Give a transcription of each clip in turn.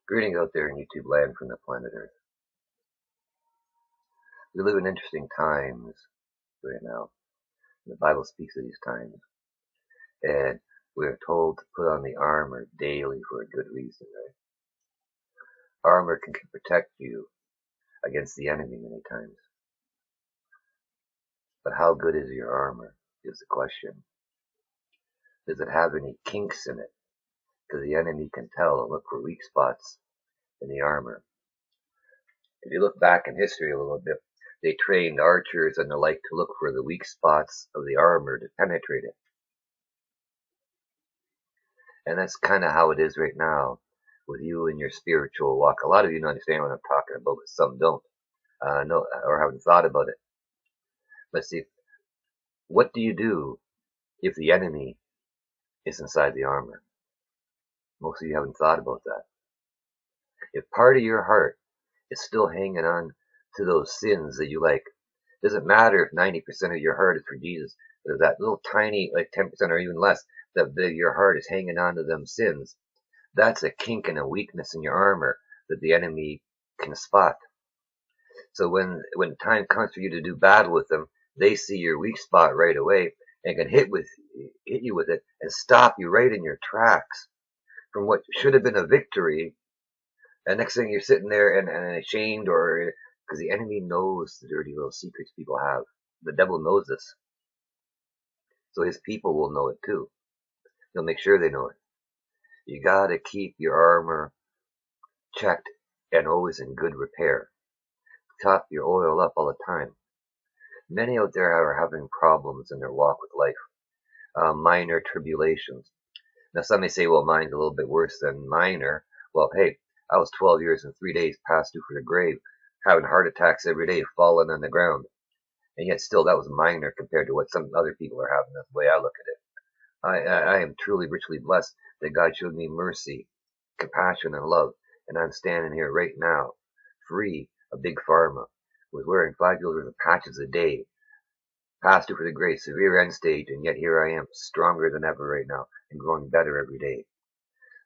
Greetings out there in YouTube land from the planet Earth. We live in interesting times right now. The Bible speaks of these times. And we are told to put on the armor daily for a good reason, right? Armor can protect you against the enemy many times. But how good is your armor is the question. Does it have any kinks in it? Because the enemy can tell and look for weak spots in the armor. If you look back in history a little bit, they trained archers and the like to look for the weak spots of the armor to penetrate it. And that's kind of how it is right now with you and your spiritual walk. A lot of you don't understand what I'm talking about, but some don't know or haven't thought about it. But see, what do you do if the enemy is inside the armor? Most of you haven't thought about that. If part of your heart is still hanging on to those sins that you like, it doesn't matter if 90% of your heart is for Jesus, but that little tiny, like 10% or even less, that your heart is hanging on to them sins, that's a kink and a weakness in your armor that the enemy can spot. So when time comes for you to do battle with them, they see your weak spot right away and can hit you with it and stop you right in your tracks from what should have been a victory. And next thing you're sitting there and ashamed, or because the enemy knows the dirty little secrets people have. The devil knows this. So his people will know it too. He'll make sure they know it. You gotta keep your armor checked and always in good repair. Top your oil up all the time. Many out there are having problems in their walk with life. Minor tribulations. Now some may say, well, mine's a little bit worse than minor. Well, hey, I was 12 years and 3 days past due for the grave, having heart attacks every day, falling on the ground. And yet still that was minor compared to what some other people are having. That's the way I look at it. I am truly richly blessed that God showed me mercy, compassion, and love. And I'm standing here right now, free of big pharma, was wearing 5 years worth of patches a day, past due for the grave, severe end stage, and yet here I am, stronger than ever right now, and growing better every day.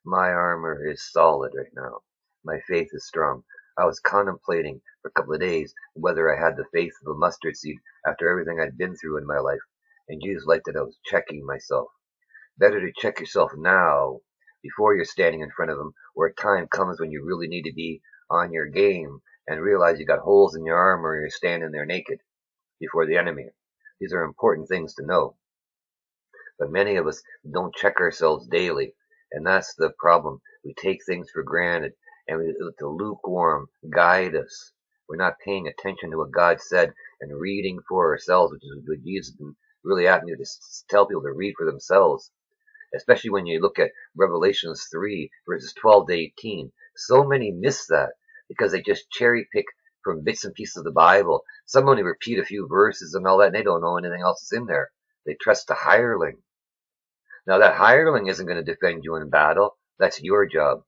My armor is solid right now. My faith is strong. I was contemplating for a couple of days whether I had the faith of a mustard seed after everything I'd been through in my life, and Jesus liked that I was checking myself. Better to check yourself now before you're standing in front of him, where a time comes when you really need to be on your game and realize you got holes in your armor and you're standing there naked before the enemy. These are important things to know. But many of us don't check ourselves daily, and that's the problem. We take things for granted, and we let the lukewarm guide us. We're not paying attention to what God said and reading for ourselves, which is what Jesus has been really asking you to tell people to read for themselves. Especially when you look at Revelations 3, verses 12 to 18. So many miss that because they just cherry pick from bits and pieces of the Bible. Some only repeat a few verses and all that, and they don't know anything else that's in there. They trust the hireling. Now that hireling isn't going to defend you in battle. That's your job.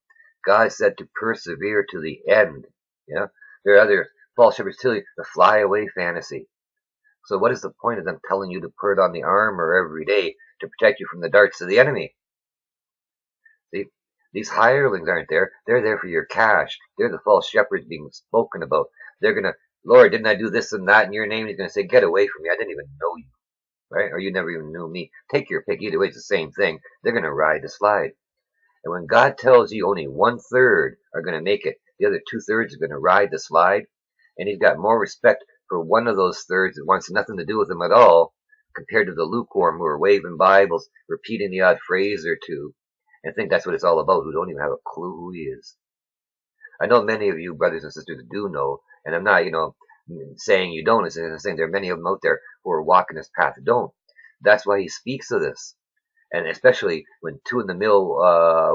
God said to persevere to the end. Yeah, there are other false shepherds tell you the fly away fantasy. So what is the point of them telling you to put on the armor every day to protect you from the darts of the enemy? See, these hirelings aren't there. They're there for your cash. They're the false shepherds being spoken about. They're going to, Lord, didn't I do this and that in your name? He's going to say, get away from me. I didn't even know you. Right? Or you never even knew me. Take your pick. Either way, it's the same thing. They're going to ride the slide. And when God tells you only 1/3 are going to make it, the other 2/3 are going to ride the slide, and he's got more respect for one of those thirds that wants nothing to do with him at all, compared to the lukewarm who are waving Bibles, repeating the odd phrase or two, and think that's what it's all about, who don't even have a clue who he is. I know many of you brothers and sisters do know, and I'm not, saying you don't. I'm saying there are many of them out there who are walking this path don't. That's why he speaks of this. And especially when 2 in the mill,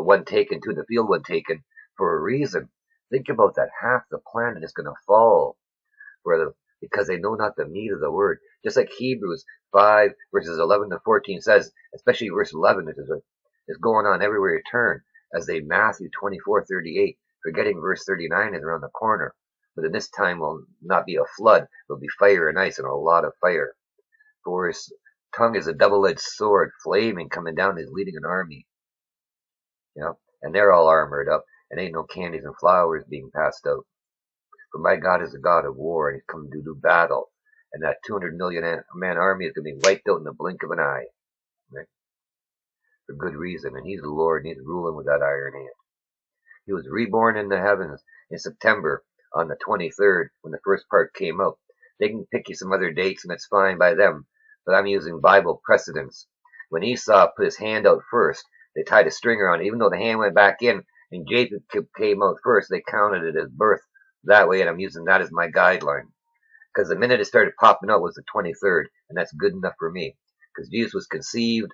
1 taken, 2 in the field, 1 taken, for a reason. Think about that. Half the planet is going to fall because they know not the meat of the word. Just like Hebrews 5, verses 11 to 14 says, especially verse 11, which is going on everywhere you turn, as they Matthew 24:38, forgetting verse 39 is around the corner. But in this time will not be a flood, will be fire and ice and a lot of fire. For his tongue is a double-edged sword, flaming, coming down. He's leading an army. And they're all armored up. and ain't no candies and flowers being passed out. For my God is a God of war, and he's come to do battle. And that 200 million man army is going to be wiped out in the blink of an eye. Right? For good reason. And he's the Lord, and he's ruling with that iron hand. He was reborn in the heavens in September on the 23rd when the first part came out. They can pick you some other dates, and it's fine by them. But I'm using Bible precedents. When Esau put his hand out first, they tied a string around it. Even though the hand went back in and Jacob came out first, they counted it as birth that way, and I'm using that as my guideline. Because the minute it started popping out was the 23rd, and that's good enough for me. Because Jesus was conceived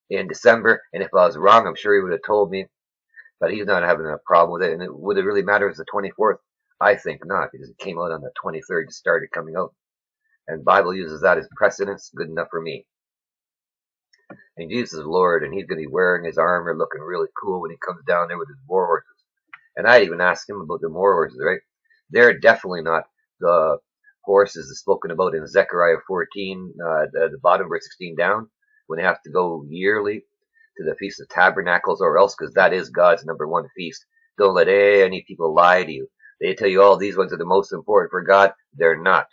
in December, and if I was wrong, I'm sure he would have told me. But he's not having a problem with it. And would it really matter if it's the 24th? I think not, because it came out on the 23rd, it started coming out. And Bible uses that as precedence, good enough for me. And Jesus is Lord, and he's going to be wearing his armor, looking really cool when he comes down there with his war horses. And I even asked him about the war horses, right? They're definitely not the horses spoken about in Zechariah 14, the bottom verse 16 down, when they have to go yearly to the Feast of Tabernacles, or else, because that is God's #1 feast. Don't let any people lie to you. They tell you all these ones are the most important for God. They're not.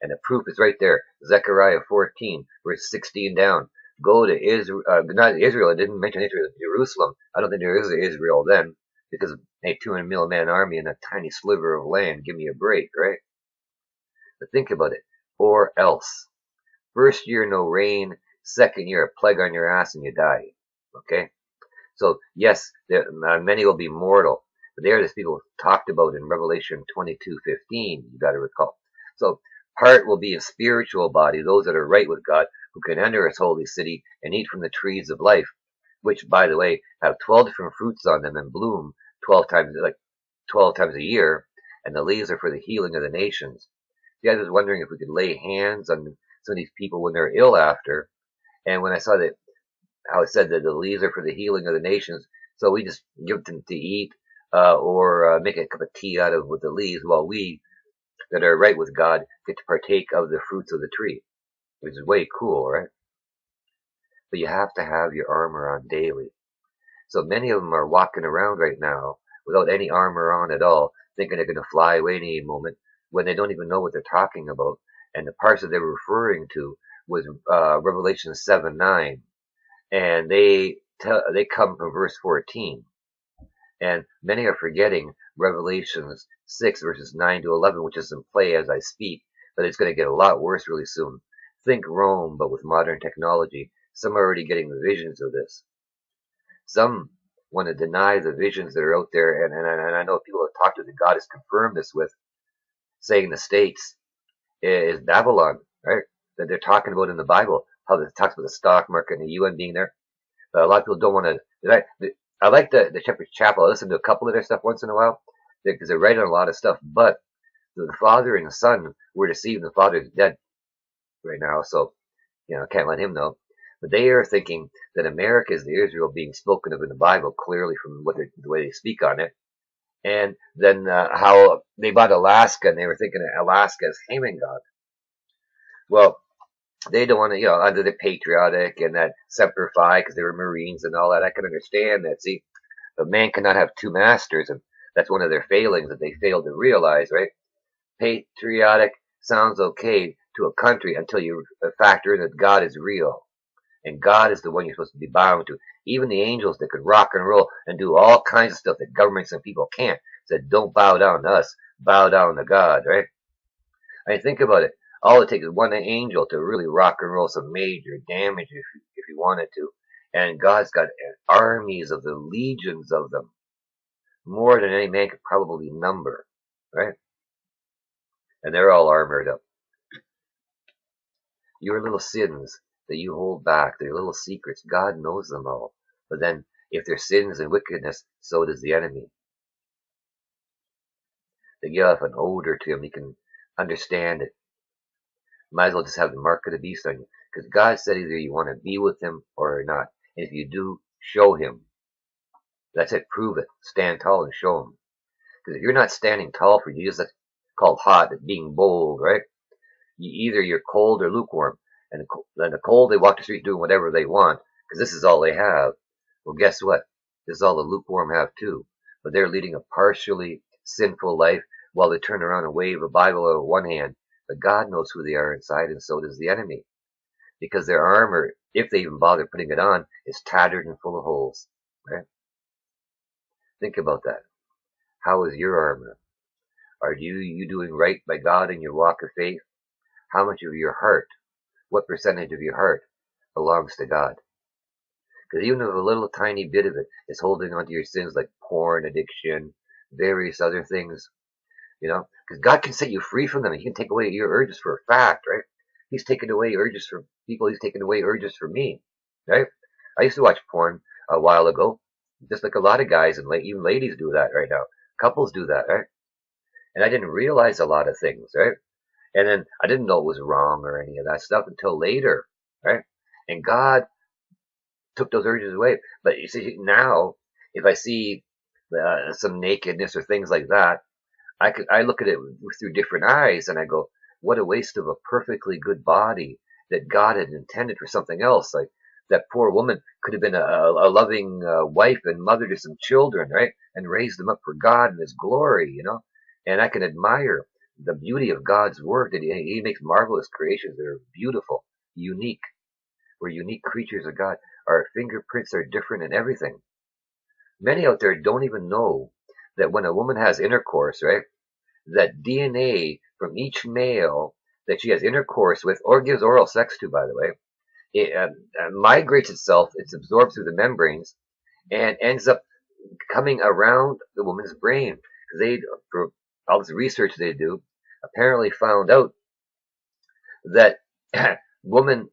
And the proof is right there. Zechariah 14, verse 16 down. Go to Israel, not Israel, I didn't mention Israel, Jerusalem. I don't think there is Israel then, because a 200 million man army in a tiny sliver of land. Give me a break, right? But think about it. Or else. First year, no rain. Second year, a plague on your ass and you die. Okay? So, yes, many will be mortal. But they are the people talked about in Revelation 22:15, you got to recall. So, part will be a spiritual body, those that are right with God, who can enter his holy city and eat from the trees of life, which, by the way, have 12 different fruits on them and bloom 12 times a year, and the leaves are for the healing of the nations. See, I was wondering if we could lay hands on some of these people when they're ill after, and when I saw that how it said that the leaves are for the healing of the nations, so we just give them to eat or make a cup of tea out of with the leaves, while we that are right with God get to partake of the fruits of the tree, which is way cool, right? But you have to have your armor on daily. So many of them are walking around right now without any armor on at all, thinking they're going to fly away any moment when they don't even know what they're talking about. And the parts that they were referring to was Revelation 7:9. And they come from verse 14. And many are forgetting Revelations 6, verses 9 to 11, which is in play as I speak, but it's going to get a lot worse really soon. Think Rome, but with modern technology. Some are already getting the visions of this. Some want to deny the visions that are out there, and I know people have talked to that God has confirmed this with, saying the States is Babylon, right? That they're talking about in the Bible, how it talks about the stock market and the UN being there. But a lot of people don't want to. I like the Shepherd's Chapel. I listen to a couple of their stuff once in a while because they're writing a lot of stuff. But the father and the son were deceived, and the father is dead right now, so can't let him know. But they are thinking that America is the Israel being spoken of in the Bible, clearly from the way they speak on it. And then how they bought Alaska, and they were thinking of Alaska as Haman God. Well, they don't want to, under the patriotic and that Semper Fi, because they were Marines and all that. I can understand that. See, but man cannot have two masters, and that's one of their failings that they failed to realize, right? Patriotic sounds okay to a country until you factor in that God is real. And God is the one you're supposed to be bound to. Even the angels that could rock and roll and do all kinds of stuff that governments and people can't said, don't bow down to us, bow down to God, right? I mean, think about it. All it takes is one angel to really rock and roll some major damage if he wanted to. And God's got armies of the legions of them. More than any man could probably number, right? And they're all armored up. Your little sins that you hold back, their little secrets, God knows them all. But then, if they're sins and wickedness, so does the enemy. They give off an odor to him. You can understand it. Might as well just have the mark of the beast on you. Because God said either you want to be with him or not. And if you do, show him. That's it. Prove it. Stand tall and show him. Because if you're not standing tall for Jesus, that's called hot, being bold, right? Either you're cold or lukewarm. And the cold, they walk the street doing whatever they want, because this is all they have. Well, guess what? This is all the lukewarm have too. but they're leading a partially sinful life while they turn around and wave a Bible out with one hand. But God knows who they are inside, and so does the enemy, because their armor, if they even bother putting it on, is tattered and full of holes. Right? Think about that. How is your armor? Are you doing right by God in your walk of faith? How much of your heart, what percentage of your heart belongs to God? Because even if a little tiny bit of it is holding on to your sins, like porn addiction, various other things, because God can set you free from them. He can take away your urges for a fact, right? He's taken away urges from people. He's taken away urges from me, right? I used to watch porn a while ago, just like a lot of guys and even ladies do that right now. Couples do that, right? And I didn't realize a lot of things, right? And then I didn't know it was wrong or any of that stuff until later, right? And God took those urges away. But you see, now, if I see some nakedness or things like that, I look at it through different eyes, and I go, what a waste of a perfectly good body that God had intended for something else. Like that poor woman could have been a loving wife and mother to some children, right? And raised them up for God and His glory, And I can admire the beauty of God's work, that He makes marvelous creations that are beautiful, unique. We're unique creatures of God. Our fingerprints are different in everything. Many out there don't even know that when a woman has intercourse, right, that DNA from each male that she has intercourse with or gives oral sex to, by the way, it migrates itself, it's absorbed through the membranes, and ends up coming around the woman's brain. Because for all this research they do, apparently found out that woman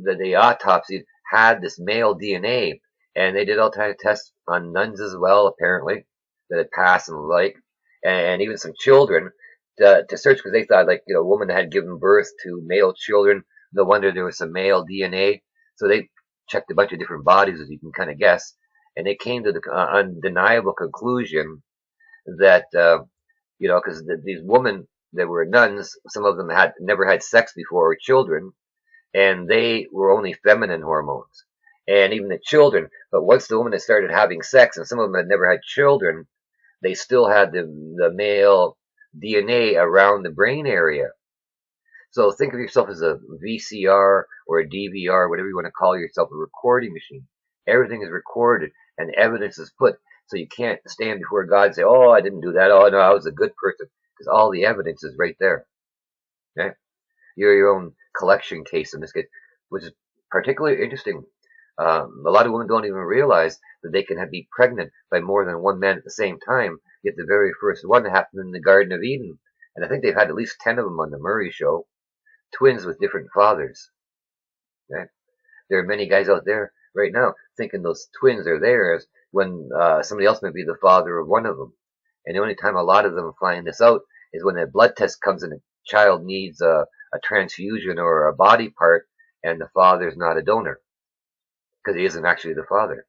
that they autopsied had this male DNA, and they did all kinds of tests on nuns as well, apparently, that had passed and the like, and even some children to search, because they thought, like, a woman had given birth to male children. No wonder there was some male DNA. So they checked a bunch of different bodies, as you can kind of guess, and they came to the undeniable conclusion that, because these women that were nuns, some of them had never had sex before or children, and they were only feminine hormones. And even the children, but once the woman had started having sex, and some of them had never had children, they still had the male DNA around the brain area. So think of yourself as a VCR or a DVR, whatever you want to call yourself, a recording machine. Everything is recorded and evidence is put. So you can't stand before God and say, oh, I didn't do that. Oh, no, I was a good person. Because all the evidence is right there. Okay? You're your own collection case in this case, which is particularly interesting. A lot of women don't even realize that they can be pregnant by more than one man at the same time. Yet the very first one happened in the Garden of Eden. And I think they've had at least 10 of them on the Murray Show. Twins with different fathers. Okay? There are many guys out there right now thinking those twins are theirs when somebody else may be the father of one of them. And the only time a lot of them find this out is when a blood test comes and a child needs a transfusion or a body part, and the father's not a donor because he isn't actually the father.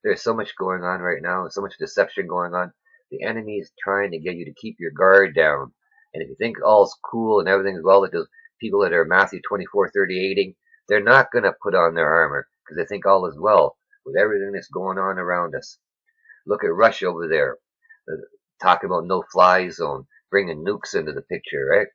There's so much going on right now, so much deception going on. The enemy is trying to get you to keep your guard down. And if you think all's cool and everything's well, like those people that are Matthew 24:38ing, they're not going to put on their armor because they think all is well with everything that's going on around us. Look at Russia over there, talking about no-fly zone, bringing nukes into the picture, right?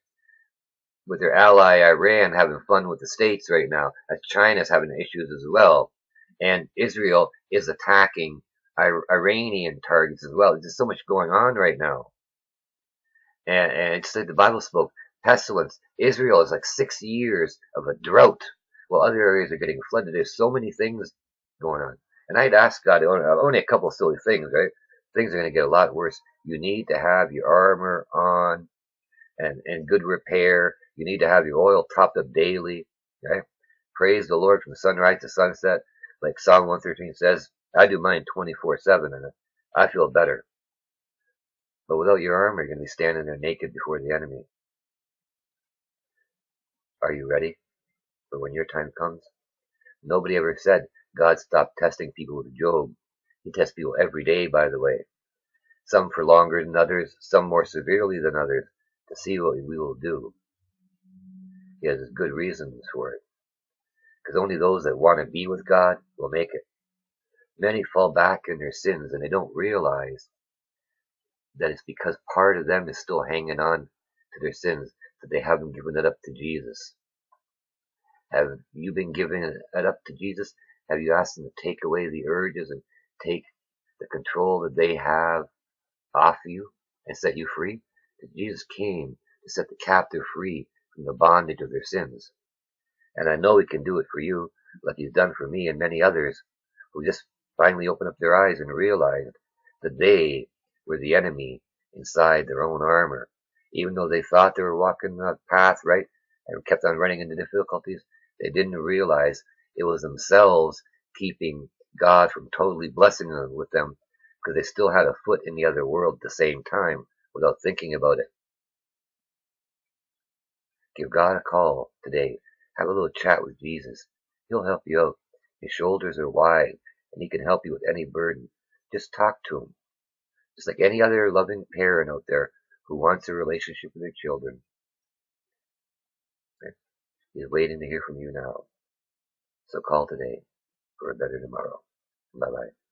With their ally Iran having fun with the States right now, as China's having issues as well. And Israel is attacking Iranian targets as well. There's just so much going on right now. And it's like the Bible spoke, pestilence. Israel is like 6 years of a drought, while other areas are getting flooded. There's so many things going on. And I'd ask God, only a couple of silly things, right? Things are going to get a lot worse. You need to have your armor on and good repair. You need to have your oil topped up daily, right? Praise the Lord from sunrise to sunset. Like Psalm 113 says, I do mine 24/7, and I feel better. But without your armor, you're going to be standing there naked before the enemy. Are you ready for when your time comes? Nobody ever said God stopped testing people with Job. He tests people every day, by the way. Some for longer than others, some more severely than others, to see what we will do. He has good reasons for it. Because only those that want to be with God will make it. Many fall back in their sins and they don't realize that it's because part of them is still hanging on to their sins, that they haven't given it up to Jesus. Have you been giving it up to Jesus? Have you asked him to take away the urges and take the control that they have off you and set you free? That Jesus came to set the captive free from the bondage of their sins. And I know he can do it for you, like he's done for me and many others who just finally opened up their eyes and realized that they were the enemy inside their own armor. Even though they thought they were walking the path right and kept on running into difficulties, they didn't realize it was themselves keeping God from totally blessing them with them, because they still had a foot in the other world at the same time without thinking about it. Give God a call today. Have a little chat with Jesus. He'll help you out. His shoulders are wide, and he can help you with any burden. Just talk to him. Just like any other loving parent out there who wants a relationship with their children. He's waiting to hear from you now. So call today for a better tomorrow. Bye-bye.